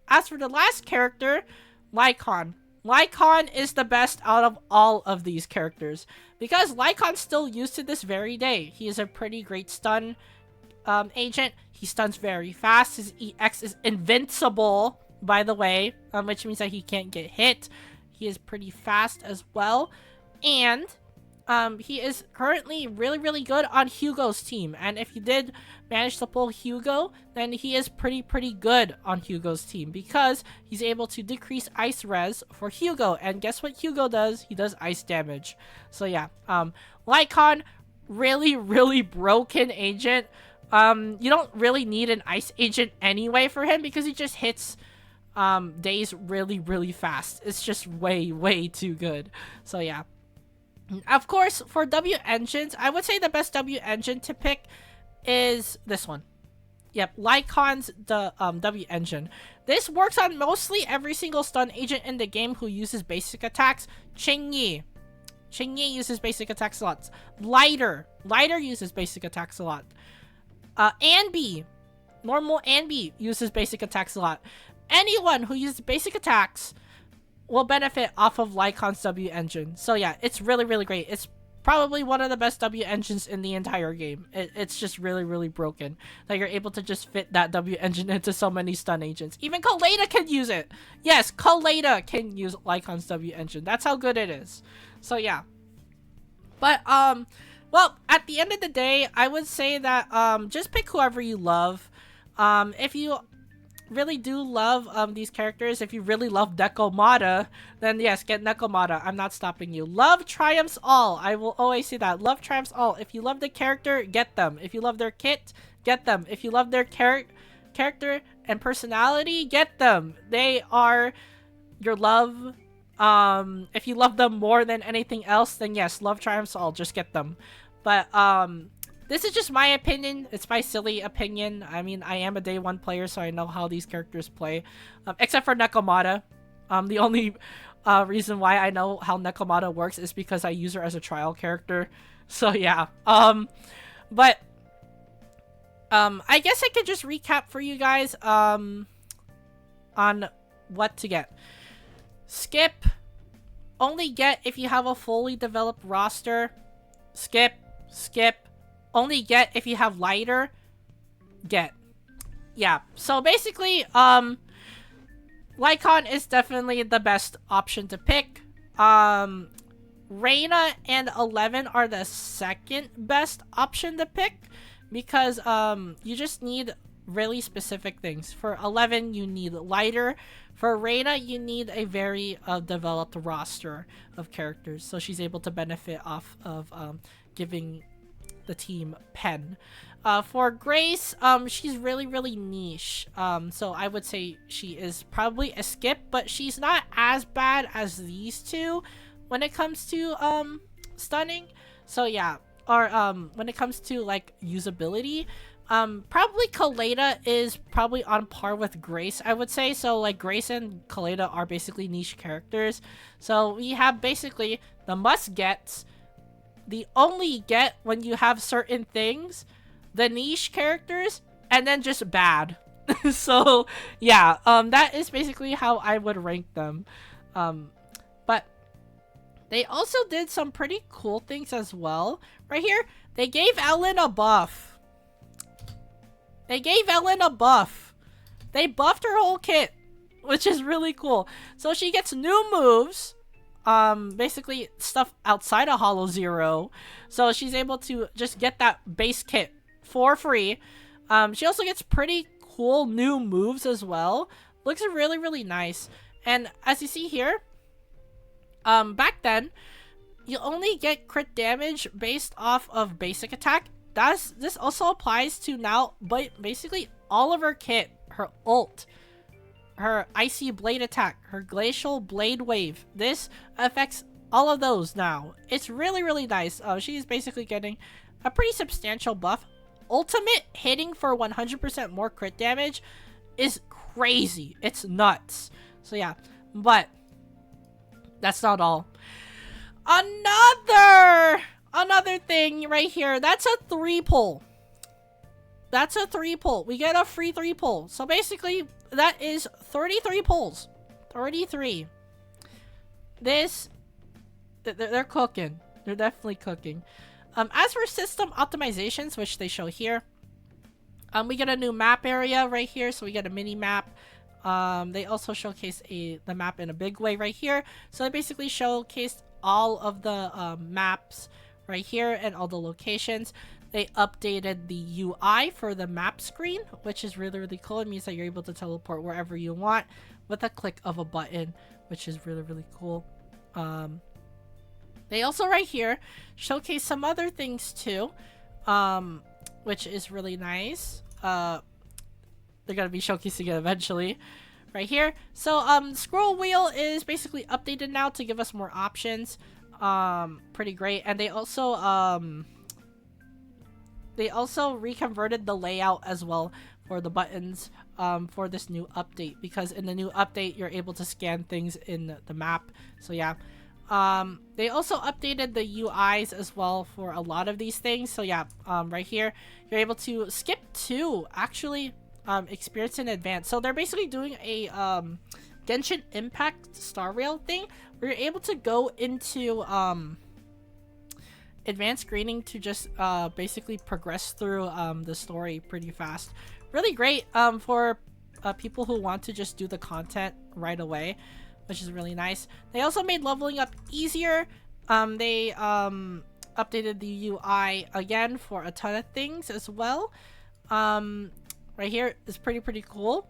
As for the last character, Lycon. Lycon is the best out of all of these characters, because Lycon's still used to this very day. He is a pretty great stun agent. He stuns very fast. His EX is invincible, by the way, which means that he can't get hit. He is pretty fast as well, and he is currently really good on Hugo's team. And if you did manage to pull Hugo, then he is pretty good on Hugo's team, because he's able to decrease ice res for Hugo. And guess what Hugo does? He does ice damage. So yeah, Lycon, really broken agent. You don't really need an ice agent anyway for him, because he just hits days really fast. It's just way too good. So yeah. Of course, for W engines, I would say the best W engine to pick is this one. Yep, Lycon's the W engine. This works on mostly every single stun agent in the game who uses basic attacks. Chingyi uses basic attacks a lot. Lighter uses basic attacks a lot. Anbi, normal Anbi uses basic attacks a lot. Anyone who uses basic attacks will benefit off of Lycon's W engine. So yeah, it's really great. It's probably one of the best W engines in the entire game. It's just really broken that you're able to just fit that W engine into so many stun agents. Even Kaleda can use it. Yes, Kaleda can use Lycon's W engine. That's how good it is. So yeah. But well, at the end of the day, I would say that just pick whoever you love. If you really do love these characters, if you really love Nekomata, then yes, get Nekomata. I'm not stopping you. Love triumphs all. I will always say that. Love triumphs all. If you love the character, get them. If you love their kit, get them. If you love their character and personality, get them. They are your love. If you love them more than anything else, then yes, love triumphs all. Just get them. But this is just my opinion. It's my silly opinion. I mean, I am a day one player, so I know how these characters play. Except for Nekomata. The only reason why I know how Nekomata works is because I use her as a trial character. So yeah. But I guess I could just recap for you guys on what to get. skip. Only get if you have a fully developed roster. Skip. Skip. Only get if you have lighter. Get. Yeah, so basically, Lycon is definitely the best option to pick. Reina and 11 are the second best option to pick because you just need really specific things. For 11, you need lighter. For Reina, you need a very developed roster of characters, so she's able to benefit off of giving the team pen. For Grace, she's really niche. So I would say she is probably a skip, but she's not as bad as these two when it comes to stunning. So yeah, or when it comes to like usability, probably Kaleda is probably on par with Grace, I would say. So like Grace and Kaleda are basically niche characters. So we have basically the must gets, the only get when you have certain things, the niche characters, and then just bad. So yeah, that is basically how I would rank them. But they also did some pretty cool things as well. Right here, they gave Ellen a buff. They gave Ellen a buff. They buffed her whole kit, which is really cool. So she gets new moves. Basically stuff outside of Hollow Zero. So she's able to just get that base kit for free. She also gets pretty cool new moves as well. Looks really nice. And as you see here, back then, you only get crit damage based off of basic attack. This also applies to now, but basically all of her kit, her ult, her icy blade attack, her glacial blade wave. This affects all of those now. It's really nice. She's basically getting a pretty substantial buff. Ultimate hitting for 100% more crit damage is crazy. It's nuts. So yeah, but that's not all. Another thing right here. That's a 3-pull. That's a 3-pull. We get a free 3-pull. So basically, that is 33 pulls. 33. This, they're cooking. They're definitely cooking. As for system optimizations, which they show here, we get a new map area right here, so we get a mini map. They also showcase the map in a big way right here. So they basically showcased all of the maps right here and all the locations. They updated the UI for the map screen, which is really cool. It means that you're able to teleport wherever you want with a click of a button, which is really cool. They also right here showcase some other things too, which is really nice. They're gonna be showcasing it eventually right here. So scroll wheel is basically updated now to give us more options. Pretty great. And they also reconverted the layout as well for the buttons for this new update, because in the new update you're able to scan things in the map. So yeah, they also updated the UIs as well for a lot of these things. So yeah, right here you're able to skip to actually experience in advance. So they're basically doing a Genshin Impact Star Rail thing where you're able to go into advanced screening to just basically progress through the story pretty fast. Really great for people who want to just do the content right away, which is really nice. They also made leveling up easier. They updated the UI again for a ton of things as well. Right here is pretty cool.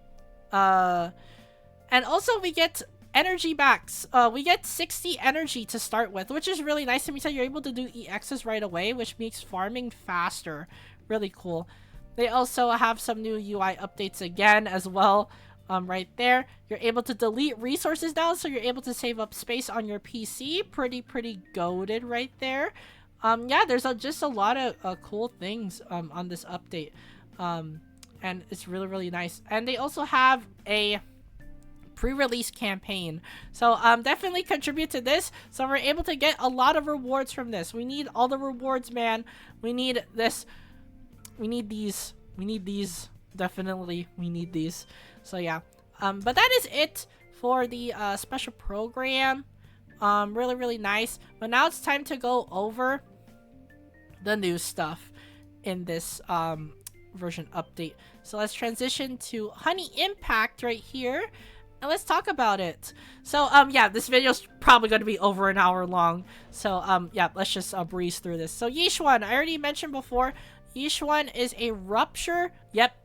And also we get energy backs. We get 60 energy to start with, which is really nice. It means that you're able to do EXs right away, which makes farming faster. Really cool. They also have some new UI updates again as well. Right there, you're able to delete resources now, so you're able to save up space on your PC. Pretty goated right there. Yeah, there's just a lot of cool things on this update. And it's really nice. And they also have a pre-release campaign, so definitely contribute to this, so we're able to get a lot of rewards from this. We need all the rewards, man. We need this. We need these. Definitely we need these. So yeah, but that is it for the special program. Really nice. But now it's time to go over the new stuff in this version update. So let's transition to Honey Impact right here, and let's talk about it. So yeah, this video's probably going to be over an hour long. So yeah, let's just breeze through this. So Yixuan, I already mentioned before, Yixuan is a rupture,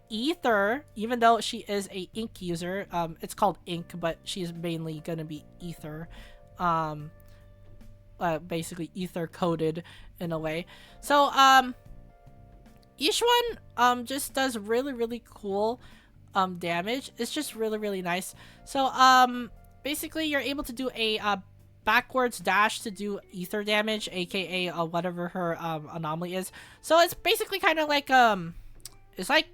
ether, even though she is a ink user. It's called ink, but she's mainly gonna be ether. Basically ether coded in a way. So Yixuan just does really cool damage. It's just really nice. So basically you're able to do a backwards dash to do ether damage, aka whatever her anomaly is. So it's basically kind of like it's like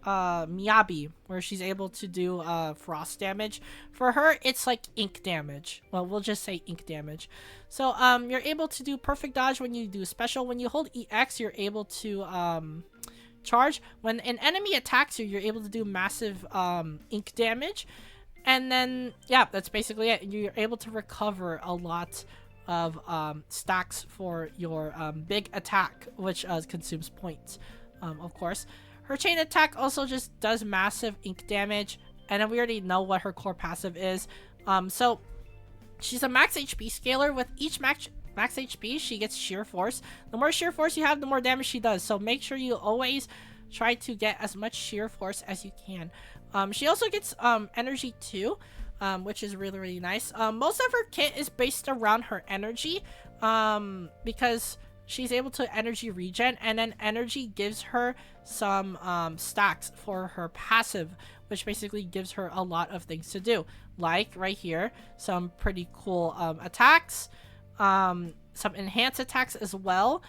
Miyabi, where she's able to do frost damage. For her, it's like ink damage. Well, we'll just say ink damage. So you're able to do perfect dodge when you do special. When you hold EX, you're able to charge. When an enemy attacks you, you're able to do massive ink damage. And then yeah, that's basically it. You're able to recover a lot of stacks for your big attack, which consumes points, of course. Her chain attack also just does massive ink damage, and then we already know what her core passive is. So she's a max HP scaler. With each max HP, she gets sheer force. The more sheer force you have, the more damage she does. So make sure you always try to get as much sheer force as you can. She also gets energy too, which is really nice. Most of her kit is based around her energy, because she's able to energy regen, and then energy gives her some stacks for her passive, which basically gives her a lot of things to do. Like right here, some pretty cool attacks, some enhanced attacks as well,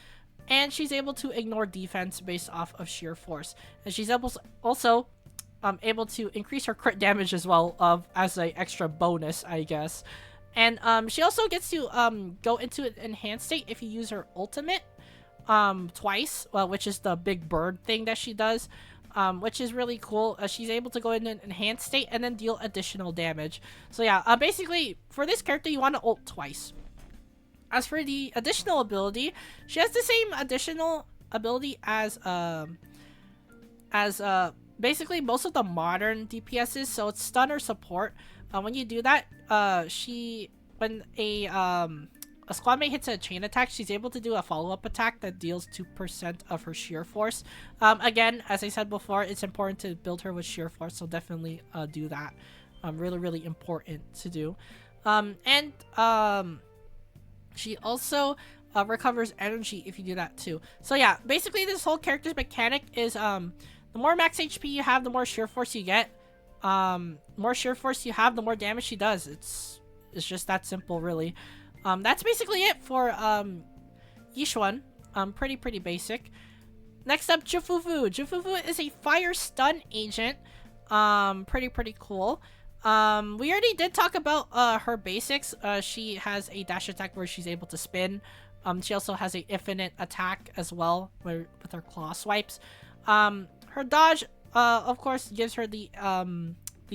and she's able to ignore defense based off of sheer force. And she's also able to increase her crit damage as well, as an extra bonus, I guess. And she also gets to go into an enhanced state if you use her ultimate twice, which is the big bird thing that she does, which is really cool. She's able to go in an enhanced state and then deal additional damage. So yeah, basically for this character you want to ult twice. As for the additional ability, she has the same additional ability as basically most of the modern DPSs, so it's stun or support. When you do that, when a squad mate hits a chain attack, she's able to do a follow-up attack that deals 2% of her sheer force. Again, as I said before, it's important to build her with sheer force, so definitely do that. Really important to do. She also recovers energy if you do that too. So yeah, basically this whole character's mechanic is the more max HP you have, the more sheer force you get. More sheer force you have, the more damage she does. It's just that simple, really. That's basically it for Yixuan. Pretty basic. Next up, Jufufu. Jufufu is a fire stun agent. Pretty cool. We already did talk about her basics. She has a dash attack where she's able to spin. She also has a infinite attack as well with her claw swipes. Her dodge, of course, gives her the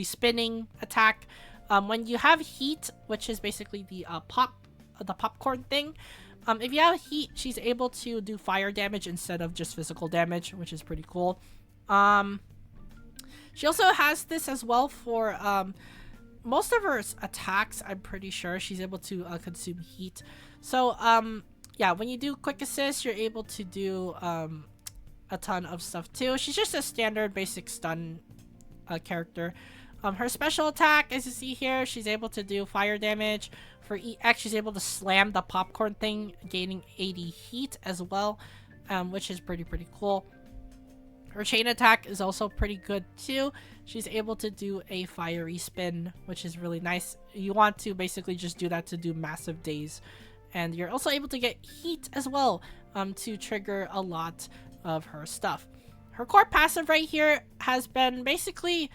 spinning attack. When you have heat, which is basically the popcorn thing, if you have heat, she's able to do fire damage instead of just physical damage, which is pretty cool. She also has this as well for most of her attacks. I'm pretty sure she's able to consume heat. So yeah, when you do quick assist, you're able to do a ton of stuff too. She's just a standard basic stun character. Her special attack, as you see here, she's able to do fire damage. For EX, she's able to slam the popcorn thing, gaining 80 heat as well, which is pretty cool. Her chain attack is also pretty good too. She's able to do a fiery spin, which is really nice. You want to basically just do that to do massive daze. And you're also able to get heat as well, to trigger a lot of her stuff. Her core passive right here has been basically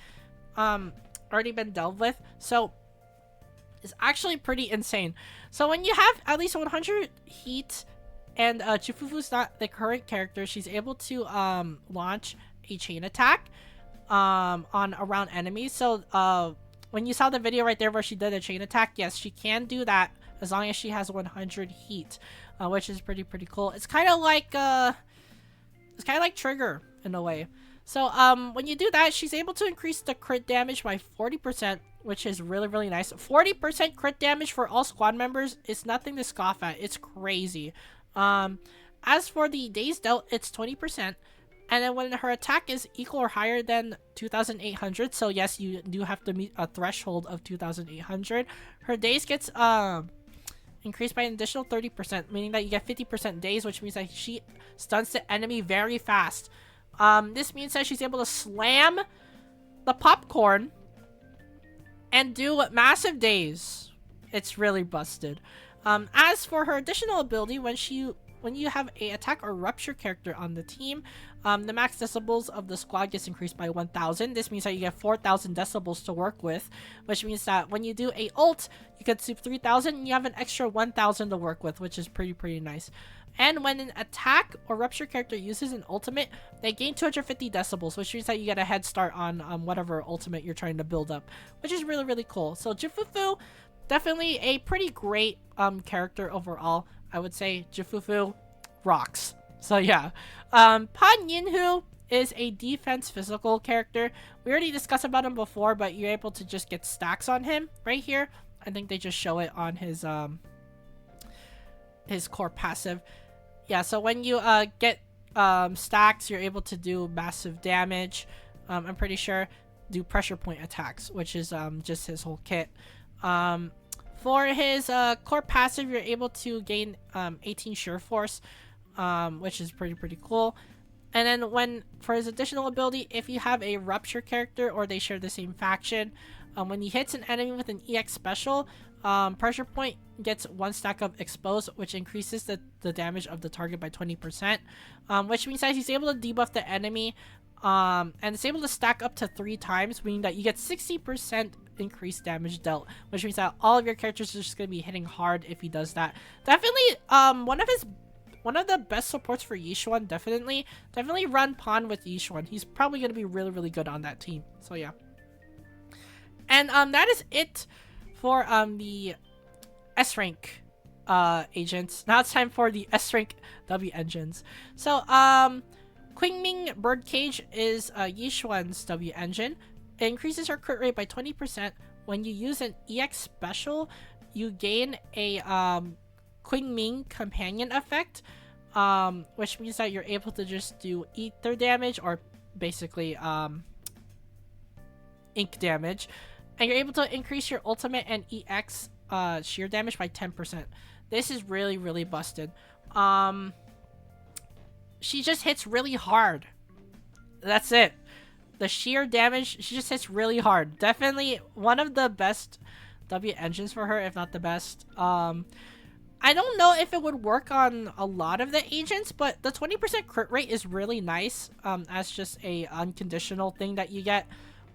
already been dealt with, so it's actually pretty insane. So when you have at least 100 heat and Jufufu's not the current character, she's able to launch a chain attack on around enemies. So when you saw the video right there where she did a chain attack, yes, she can do that as long as she has 100 heat, which is pretty cool. It's kind of like Trigger in a way. So when you do that, she's able to increase the crit damage by 40%, which is really nice. 40% crit damage for all squad members is nothing to scoff at. It's crazy. As for the days dealt, it's 20%. And then when her attack is equal or higher than 2,800, so yes, you do have to meet a threshold of 2,800, her days gets increased by an additional 30%, meaning that you get 50% days, which means that she stuns the enemy very fast. This means that she's able to slam the popcorn and do massive days. It's really busted. As for her additional ability, when you have a attack or rupture character on the team, the max decibels of the squad gets increased by 1,000. This means that you get 4,000 decibels to work with, which means that when you do a ult, you can soup 3,000 and you have an extra 1,000 to work with, which is pretty nice. And when an attack or rupture character uses an ultimate, they gain 250 decibels, which means that you get a head start on whatever ultimate you're trying to build up, which is really cool. So Jifufu, definitely a pretty great character overall. I would say Jifufu rocks. So yeah. Pan Yinhu is a defense physical character. We already discussed about him before, but you're able to just get stacks on him right here. I think they just show it on his core passive. Yeah, so when you get stacks, you're able to do massive damage. I'm pretty sure do pressure point attacks, which is just his whole kit. For his core passive, you're able to gain 18 Sure Force, which is pretty cool. And then for his additional ability, if you have a rupture character or they share the same faction, when he hits an enemy with an EX special, pressure point gets 1 stack of expose, which increases the damage of the target by 20%, which means that he's able to debuff the enemy, and it's able to stack up to 3 times, meaning that you get 60% increased damage dealt, which means that all of your characters are just going to be hitting hard if he does that. Definitely one of the best supports for Yixuan. Definitely run Pawn with Yixuan. He's probably going to be really good on that team. So yeah. And that is it for the S rank agents. Now it's time for the S rank W engines. So Qingming Birdcage is Yixuan's W engine. It increases her crit rate by 20%. When you use an EX special, you gain a Qingming companion effect, which means that you're able to just do ether damage, or basically ink damage, and you're able to increase your ultimate and EX sheer damage by 10%. This is really busted. She just hits really hard. That's it. The sheer damage, she just hits really hard. Definitely one of the best W engines for her, if not the best. I don't know if it would work on a lot of the agents, but the 20% crit rate is really nice as just a unconditional thing that you get,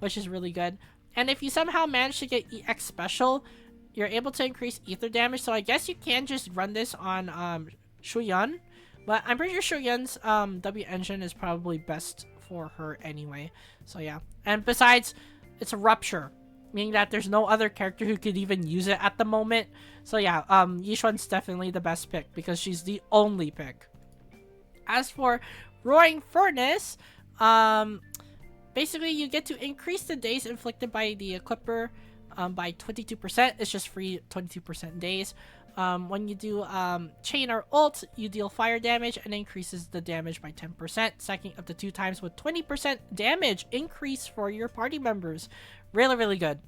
which is really good. And if you somehow manage to get EX special, you're able to increase ether damage. So I guess you can just run this on Shuyun, but I'm pretty sure Shuyun's W engine is probably best for her anyway. So yeah. And besides, it's a rupture, meaning that there's no other character who could even use it at the moment. So yeah, Yixuan's definitely the best pick because she's the only pick. As for Roaring Furnace, basically you get to increase the days inflicted by the equipper by 22%. It's just free 22% days. When you do chain or ult, you deal fire damage and increases the damage by 10%, stacking up to 2 times with 20% damage increase for your party members. Really good.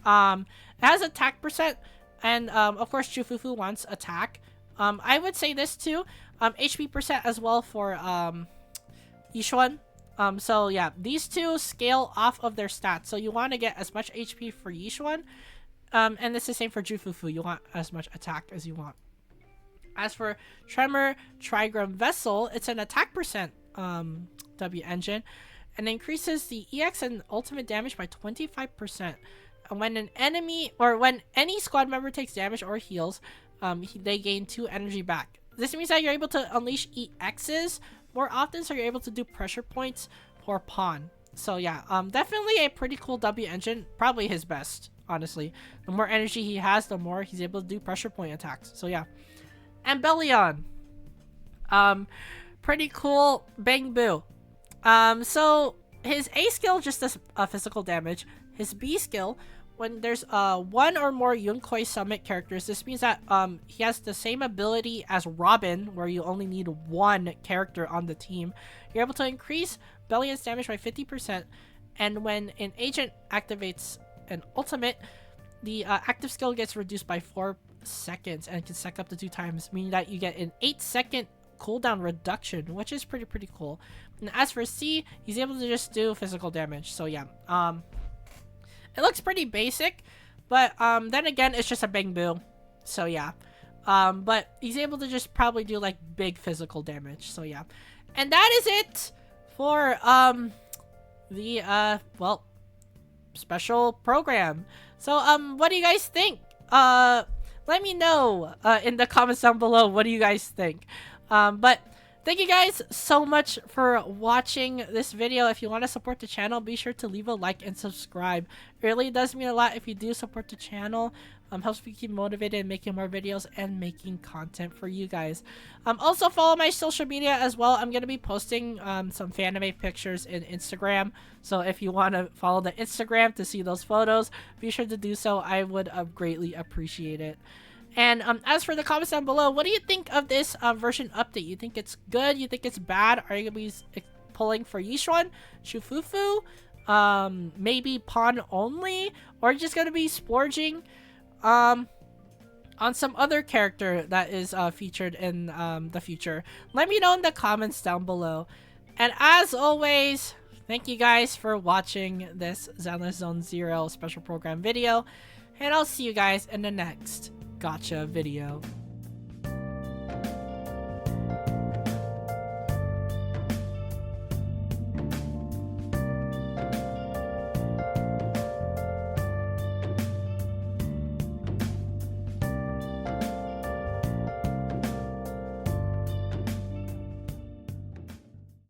It has attack percent, and of course Jifufu wants attack. I would say this too, HP percent as well for Yixuan. So yeah, these two scale off of their stats. So you want to get as much HP for Yixuan, and it's the same for Jifufu. You want as much attack as you want. As for Tremor Trigram Vessel, it's an attack percent W engine, and increases the EX and ultimate damage by 25%. And when an enemy, or when any squad member takes damage or heals, they gain 2 energy back. This means that you're able to unleash EXs more often, so you're able to do pressure points for Pawn. So yeah, definitely a pretty cool W engine, probably his best honestly. The more energy he has, the more he's able to do pressure point attacks. So yeah. And Bellion. Pretty cool Bang Boo. So his A skill just does physical damage. His B skill, when there's one or more Yunkoi Summit characters, this means that he has the same ability as Robin, where you only need one character on the team. You're able to increase Bellion's damage by 50%, and when an agent activates an ultimate, the active skill gets reduced by 4 seconds and can stack up to 2 times, meaning that you get an 8-second cooldown reduction, which is pretty cool. And as for C, he's able to just do physical damage. So yeah, it looks pretty basic, but then again, it's just a Bang Boo. So yeah, but he's able to just probably do like big physical damage. So yeah, and that is it for the well, special program. So what do you guys think? Let me know in the comments down below, what do you guys think? But thank you guys so much for watching this video. If you want to support the channel, be sure to leave a like and subscribe. It really does mean a lot if you do support the channel. Helps me keep motivated in making more videos and making content for you guys. Also follow my social media as well. I'm going to be posting some fanime pictures in Instagram. So if you want to follow the Instagram to see those photos, be sure to do so. I would greatly appreciate it. And as for the comments down below, what do you think of this version update? You think it's good? You think it's bad? Are you going to be pulling for Yixuan, Shufufu, maybe Pawn only? Or just going to be splurging on some other character that is featured in the future? Let me know in the comments down below. And as always, thank you guys for watching this Zenless Zone Zero special program video. And I'll see you guys in the next gotcha video.